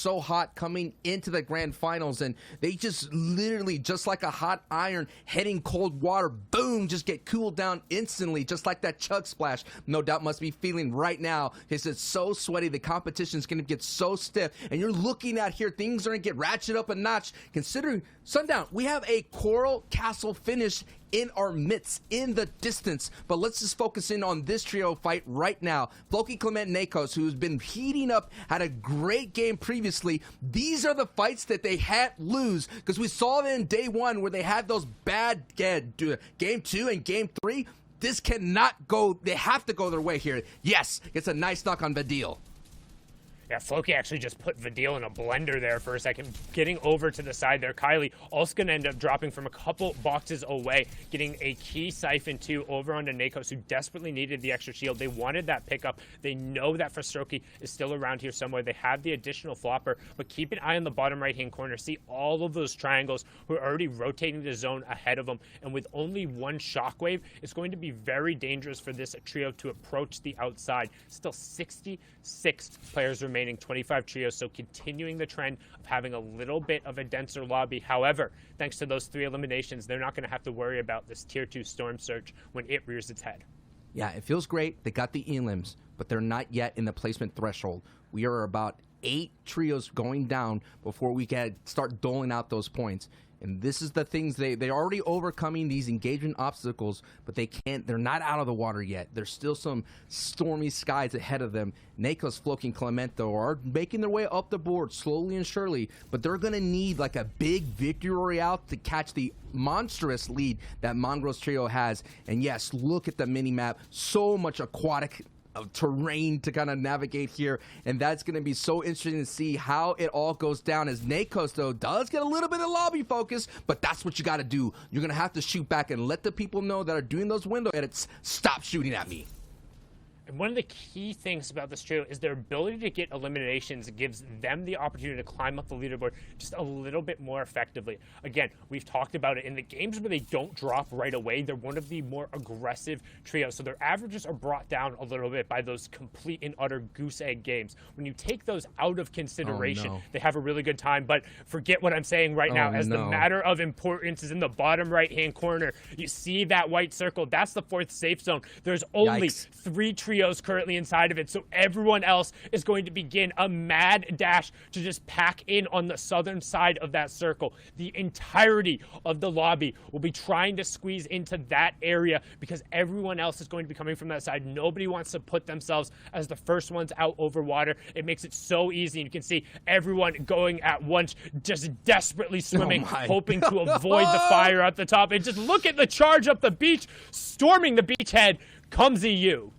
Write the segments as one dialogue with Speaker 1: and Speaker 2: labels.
Speaker 1: so hot coming into the grand finals, and they just literally, just like a hot iron hitting cold water, boom, just get cooled down instantly, just like that chug splash. No doubt must be feeling right now because it's so sweaty. The competition is going to get so stiff, and you're looking at here, things are going to get ratcheted up a notch. Considering, Sundown, we have a Coral Castle finish in our midst, in the distance. But let's just focus in on this trio fight right now. Floki, Clement, Nakos, who's been heating up, had a great game previously. These are the fights that they had lose, because we saw them in day one where they had those bad game 2 and game 3. This cannot go. They have to go their way here. Yes, it's a nice knock on Vadil.
Speaker 2: Yeah, Floki actually just put Vadil in a blender there for a second, getting over to the side there. Kylie also going to end up dropping from a couple boxes away, getting a key siphon too over onto Nakos, who desperately needed the extra shield. They wanted that pickup. They know that Frostroki is still around here somewhere. They have the additional flopper, but keep an eye on the bottom right-hand corner. See all of those triangles who are already rotating the zone ahead of them, and with only one shockwave, it's going to be very dangerous for this trio to approach the outside. Still 66 players remaining. 25 trios, so continuing the trend of having a little bit of a denser lobby. However, thanks to those 3 eliminations, they're not going to have to worry about this tier 2 storm surge when it rears its head.
Speaker 1: Yeah, it feels great. They got the elims, but they're not yet in the placement threshold. We are about 8 trios going down before we can start doling out those points. And this is the things they're already overcoming these engagement obstacles, but they're not out of the water yet. There's still some stormy skies ahead of them. Nakos, Floki, and Clemento are making their way up the board slowly and surely, but they're going to need like a big victory royale to catch the monstrous lead that Mongraal's trio has. And yes, look at the mini map. So much aquatic terrain to kind of navigate here, and that's going to be so interesting to see how it all goes down, as Nakos though does get a little bit of lobby focus, but that's what you got to do. You're going to have to shoot back and let the people know that are doing those window edits stop shooting at me.
Speaker 2: And one of the key things about this trio is their ability to get eliminations gives them the opportunity to climb up the leaderboard just a little bit more effectively. Again, we've talked about it in the games where they don't drop right away. They're one of the more aggressive trios, so their averages are brought down a little bit by those complete and utter goose egg games. When you take those out of consideration, they have a really good time. But forget what I'm saying right now, as the matter of importance is in the bottom right-hand corner. You see that white circle? That's the 4th safe zone. There's only 3 trios currently inside of it, so everyone else is going to begin a mad dash to just pack in on the southern side of that circle. The entirety of the lobby will be trying to squeeze into that area because everyone else is going to be coming from that side. Nobody wants to put themselves as the first ones out over water. It makes it so easy. You can see everyone going at once, just desperately swimming, hoping to avoid the fire at the top. And just look at the charge up the beach. Storming the beachhead comes EU.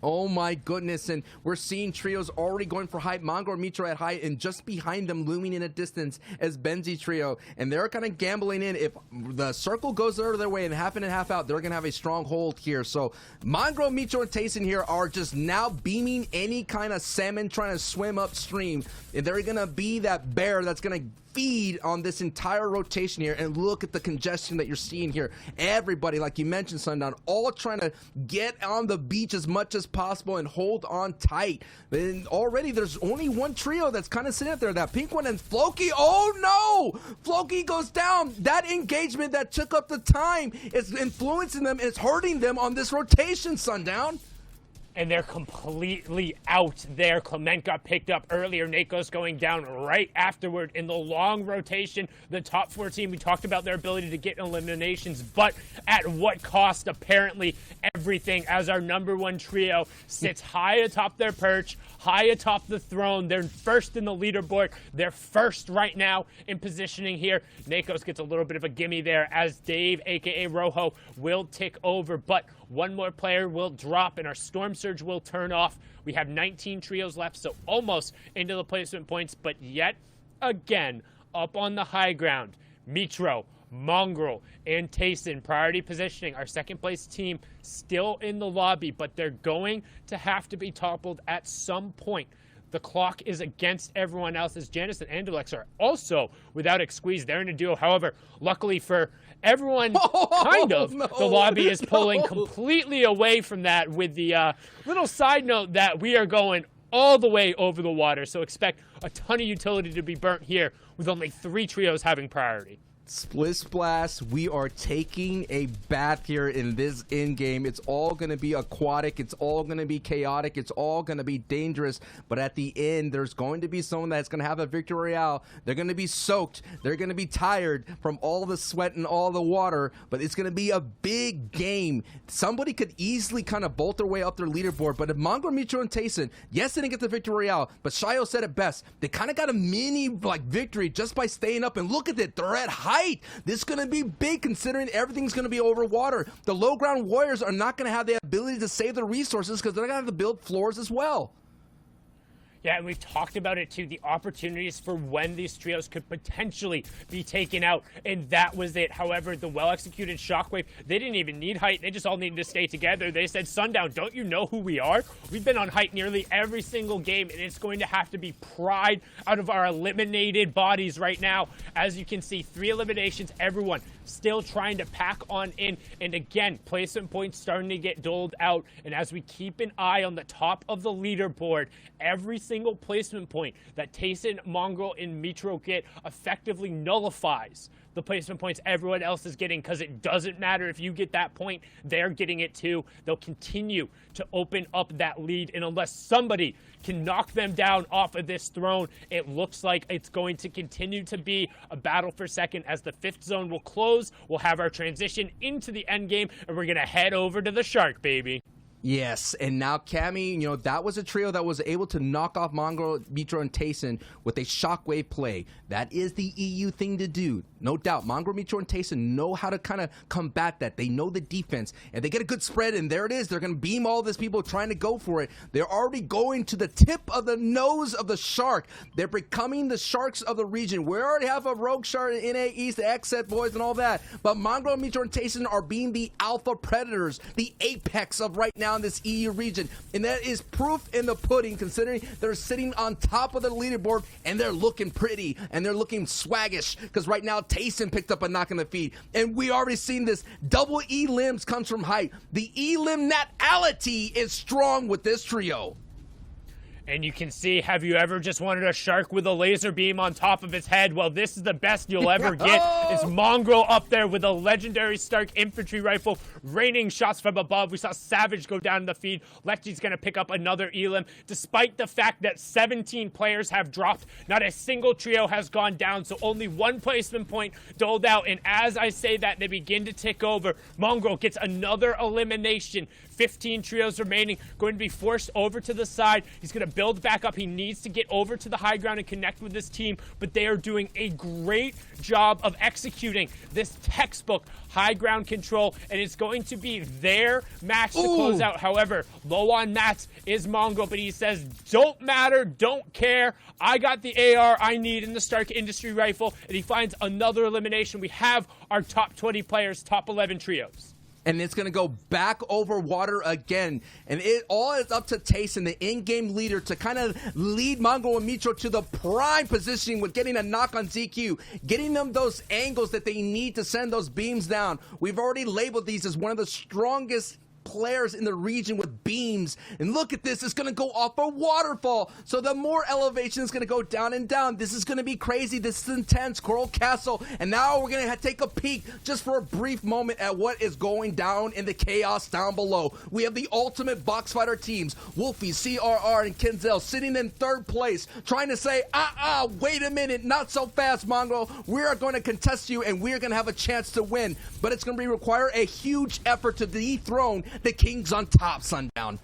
Speaker 1: Oh my goodness, and we're seeing trios already going for height. Mongraal Mitro at height, and just behind them, looming in a distance, as Benzi trio. And they're kind of gambling in. If the circle goes their way and half in and half out, they're going to have a strong hold here. So Mongraal Mitro and TaySon here are just now beaming any kind of salmon trying to swim upstream. And they're going to be that bear that's going to feed on this entire rotation here. And look at the congestion that you're seeing here. Everybody, like you mentioned, Sundown, all trying to get on the beach as much as possible and hold on tight. And already there's only one trio that's kind of sitting up there, that pink one, and Floki. Oh no, Floki goes down. That engagement that took up the time is influencing them. It's hurting them on this rotation, Sundown.
Speaker 2: And they're completely out there. Clement got picked up earlier. Nakos going down right afterward in the long rotation. The top 14, we talked about their ability to get eliminations, but at what cost? Apparently everything, as our number 1 trio sits high atop their perch, high atop the throne. They're first in the leaderboard. They're first right now in positioning here. Nakos gets a little bit of a gimme there as Dave, aka Rojo, will tick over, but one more player will drop and our Storm Surge will turn off. We have 19 trios left, so almost into the placement points, but yet again, up on the high ground, Mitro, Mongraal, and TaySon priority positioning. Our second place team still in the lobby, but they're going to have to be toppled at some point. The clock is against everyone else, as Janice and Andalex are also without a squeeze. They're in a duo. However, luckily for everyone, the lobby is pulling completely away from that, with the little side note that we are going all the way over the water. So expect a ton of utility to be burnt here with only 3 trios having priority.
Speaker 1: Split Splash, we are taking a bath here in this in-game. It's all going to be aquatic. It's all going to be chaotic. It's all going to be dangerous. But at the end, there's going to be someone that's going to have a victory royale. They're going to be soaked. They're going to be tired from all the sweat and all the water. But it's going to be a big game. Somebody could easily kind of bolt their way up their leaderboard. But if Mongraal Mitro and TaySon, yes, they didn't get the victory royale, but Shio said it best. They kind of got a mini victory just by staying up. And look at it. They're at height. This is going to be big considering everything's going to be over water. The low ground warriors are not going to have the ability to save their resources because they're going to have to build floors as well.
Speaker 2: Yeah, and we've talked about it too, the opportunities for when these trios could potentially be taken out, and that was it. However, the well-executed Shockwave, they didn't even need height. They just all needed to stay together. They said, Sundown, don't you know who we are? We've been on height nearly every single game, and it's going to have to be pried out of our eliminated bodies right now. As you can see, 3 eliminations, everyone still trying to pack on in, and again, placement points starting to get doled out, and as we keep an eye on the top of the leaderboard, every single placement point that TaySon, Mongraal, and Mitro get effectively nullifies the placement points everyone else is getting, because it doesn't matter if you get that point, they're getting it too. They'll continue to open up that lead, and unless somebody can knock them down off of this throne, it looks like it's going to continue to be a battle for second. As the 5th zone will close, we'll have our transition into the end game, and we're gonna head over to the Shark, baby.
Speaker 1: Yes, and now Cammy, that was a trio that was able to knock off Mongraal, Mitro, and TaySon with a shockwave play. That is the EU thing to do. No doubt, Mongraal, Mitro, and TaySon know how to kind of combat that. They know the defense, and they get a good spread, and there it is. They're going to beam all these people trying to go for it. They're already going to the tip of the nose of the shark. They're becoming the sharks of the region. We already have a rogue shark in NA East, the X-Set boys, and all that, but Mongraal, Mitro, and TaySon are being the alpha predators, the apex of right now in this EU region, and that is proof in the pudding considering they're sitting on top of the leaderboard and they're looking pretty and they're looking swaggish because right now TaySon picked up a knock in the feet, and we already seen this. Double E limbs comes from height. The E limb natality is strong with this trio.
Speaker 2: And you can see, have you ever just wanted a shark with a laser beam on top of its head? Well, this is the best you'll ever get. It's Mongraal up there with a legendary Stark infantry rifle, raining shots from above. We saw Savage go down in the feed. Lechy's going to pick up another Elim. Despite the fact that 17 players have dropped, not a single trio has gone down, so only 1 placement point doled out. And as I say that, they begin to tick over. Mongraal gets another elimination. 15 trios remaining, going to be forced over to the side. He's going to build back up. He needs to get over to the high ground and connect with this team, but they are doing a great job of executing this textbook high ground control, and it's going to be their match to close out. However, low on mats is Mongraal, but he says, don't matter, don't care. I got the AR I need in the Stark Industry Rifle, and he finds another elimination. We have our top 20 players, top 11 trios.
Speaker 1: And it's going to go back over water again. And it all is up to TaySon, the in-game leader, to kind of lead Mongraal and Mitro to the prime positioning with getting a knock on ZQ, getting them those angles that they need to send those beams down. We've already labeled these as one of the strongest players in the region with beams, and look at this, it's going to go off a waterfall, so the more elevation is going to go down and down. This is going to be crazy. This is intense. Coral Castle, and now we're going to take a peek just for a brief moment at what is going down in the chaos down below. We have the ultimate box fighter teams, Wolfie, CRR, and Kenzel sitting in 3rd place, trying to say, wait a minute, not so fast, Mongraal. We are going to contest you, and we are going to have a chance to win, but it's going to require a huge effort to dethrone the Kings on top, Sundown.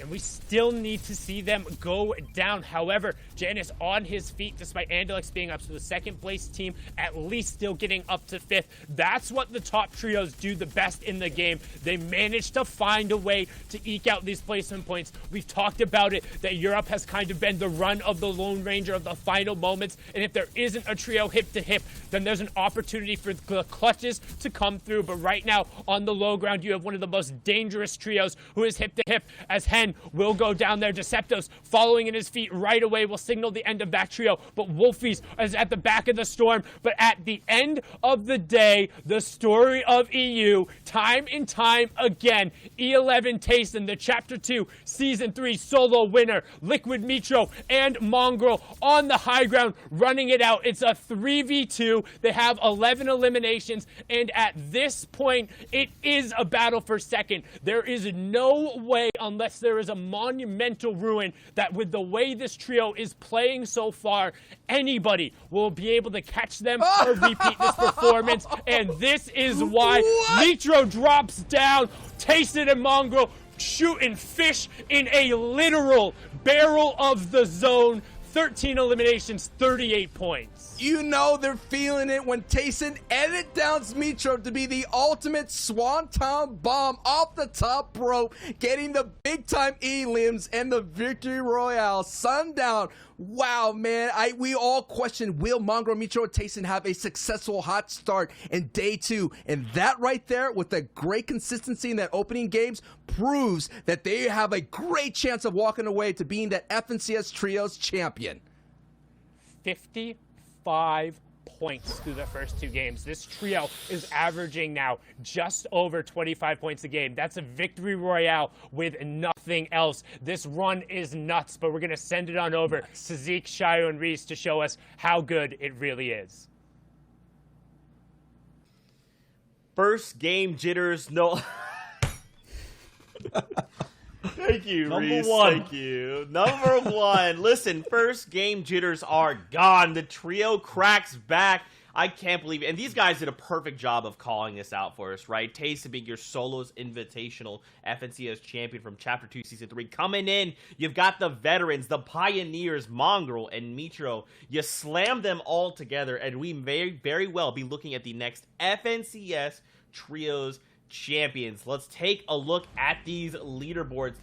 Speaker 2: And we still need to see them go down. However, Janus on his feet, despite Andalex being up to the 2nd place team, at least still getting up to 5th. That's what the top trios do the best in the game. They manage to find a way to eke out these placement points. We've talked about it, that Europe has kind of been the run of the Lone Ranger of the final moments. And if there isn't a trio hip to hip, then there's an opportunity for the clutches to come through. But right now, on the low ground, you have one of the most dangerous trios who is hip to hip, as Hen TaySon will go down there. Deceptos following in his feet right away will signal the end of that trio. But Wolfies is at the back of the storm. But at the end of the day, the story of EU, time and time again, E11 TaySon, the Chapter 2 Season 3 solo winner, Liquid Mitro and Mongraal on the high ground running it out. It's a 3v2. They have 11 eliminations, and at this point, it is a battle for second. There is no way, unless there is a monumental ruin, that with the way this trio is playing so far, anybody will be able to catch them or repeat this performance, and this is why Mitro drops down. TaySon and Mongraal shooting fish in a literal barrel of the zone. 13 eliminations, 38 points.
Speaker 1: You know they're feeling it when TaySon edit downs Mitro to be the ultimate swanton bomb off the top rope, getting the big-time elims and the victory royale. Sundown. Wow, man. We all question, will Mongraal, Mitro, and TaySon have a successful hot start in day 2? And that right there, with the great consistency in that opening games, proves that they have a great chance of walking away to being that FNCS Trios champion.
Speaker 2: 55 points through the first 2 games. This trio is averaging now just over 25 points a game. That's a victory royale with nothing else. This run is nuts, but we're going to send it on over to Zeke, Shio, and Reese to show us how good it really is.
Speaker 3: First game jitters, no. Thank you, Reese. Thank you. Number 1. Listen, first game jitters are gone. The trio cracks back. I can't believe it. And these guys did a perfect job of calling this out for us, right? TaySon being your solos invitational FNCS champion from Chapter 2 Season 3. Coming in, you've got the veterans, the pioneers, Mongraal and Mitro. You slam them all together, and we may very well be looking at the next FNCS Trios champions. Let's take a look at these leaderboards.